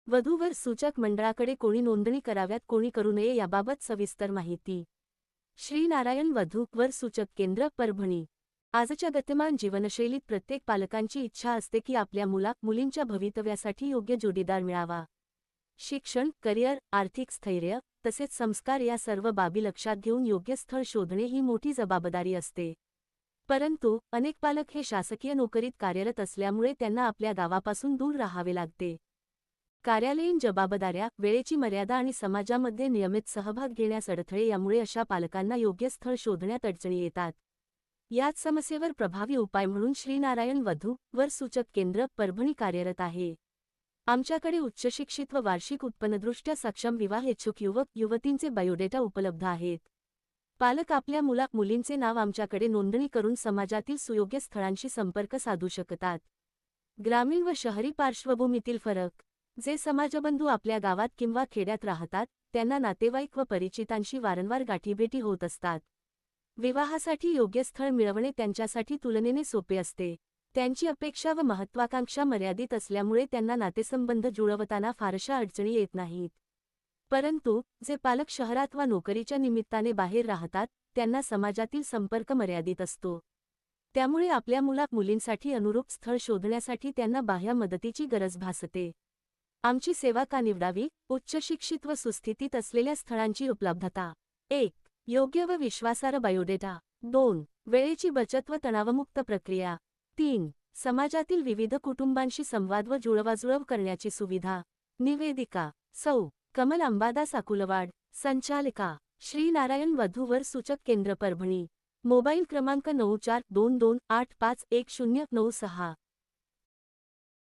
वधूवर सूचक मंडळाकडे कोणी नोंदणी कराव्यात कोणी करू नये याबाबत सविस्तर माहिती. श्रीनारायण वधू वर सूचक केंद्र परभणी. आजच्या गतिमान जीवनशैलीत प्रत्येक पालकांची इच्छा असते की आपल्या मुलींच्या भवितव्यासाठी योग्य जोडीदार मिळावा. शिक्षण, करिअर, आर्थिक स्थैर्य तसेच संस्कार या सर्व बाबी लक्षात घेऊन योग्य स्थळ शोधणे ही मोठी जबाबदारी असते. परंतु अनेक पालक हे शासकीय नोकरीत कार्यरत असल्यामुळे त्यांना आपल्या गावापासून दूर राहावे लागते. कार्यालयीन जबाबदाऱ्या, वेळेची मर्यादा आणि समाजामध्ये नियमित सहभाग घेण्यास अडथळे यामुळे अशा पालकांना योग्य स्थळ शोधण्यात अडचणी येतात. याच समस्येवर प्रभावी उपाय म्हणून श्रीनारायण वधू वर सूचक केंद्र परभणी कार्यरत आहे. आमच्याकडे उच्चशिक्षित व वार्षिक उत्पन्नदृष्ट्या सक्षम विवाह इच्छुक युवक युवतींचे बायोडेटा उपलब्ध आहेत. पालक आपल्या मुलींचे नाव आमच्याकडे नोंदणी करून समाजातील सुयोग्य स्थळांशी संपर्क साधू शकतात. ग्रामीण व शहरी पार्श्वभूमीतील फरक. जे समाजबंधू आपल्या गावात किंवा खेड्यात राहतात त्यांना नातेवाईक व परिचितांशी वारंवार गाठीभेटी होत असतात. विवाहासाठी योग्य स्थळ मिळवणे त्यांच्यासाठी तुलनेने सोपे असते. त्यांची अपेक्षा व महत्त्वाकांक्षा मर्यादित असल्यामुळे त्यांना नातेसंबंध जुळवताना फारशा अडचणी येत नाहीत. परंतु जे पालक शहरात वा नोकरीच्या निमित्ताने बाहेर राहतात त्यांना समाजातील संपर्क मर्यादित असतो. त्यामुळे आपल्या मुलींसाठी अनुरूप स्थळ शोधण्यासाठी त्यांना बाह्य मदतीची गरज भासते. आमची सेवा का निवडावी? उच्च शिक्षित व सुस्थितीत असलेल्या स्थळांची उपलब्धता. 1. योग्य व विश्वासार्ह बायोडेटा. 2. वेळेची बचत व तणावमुक्त प्रक्रिया. 3. समाजातील विविध कुटुंबांशी संवाद व जुळवाजुळव करण्याची सुविधा. निवेदिका सौ. कमल अंबादास अकुलवाड. संचालिका श्रीनारायण वधू वर सूचक केंद्र परभणी. मोबाईल क्रमांक 9422851096.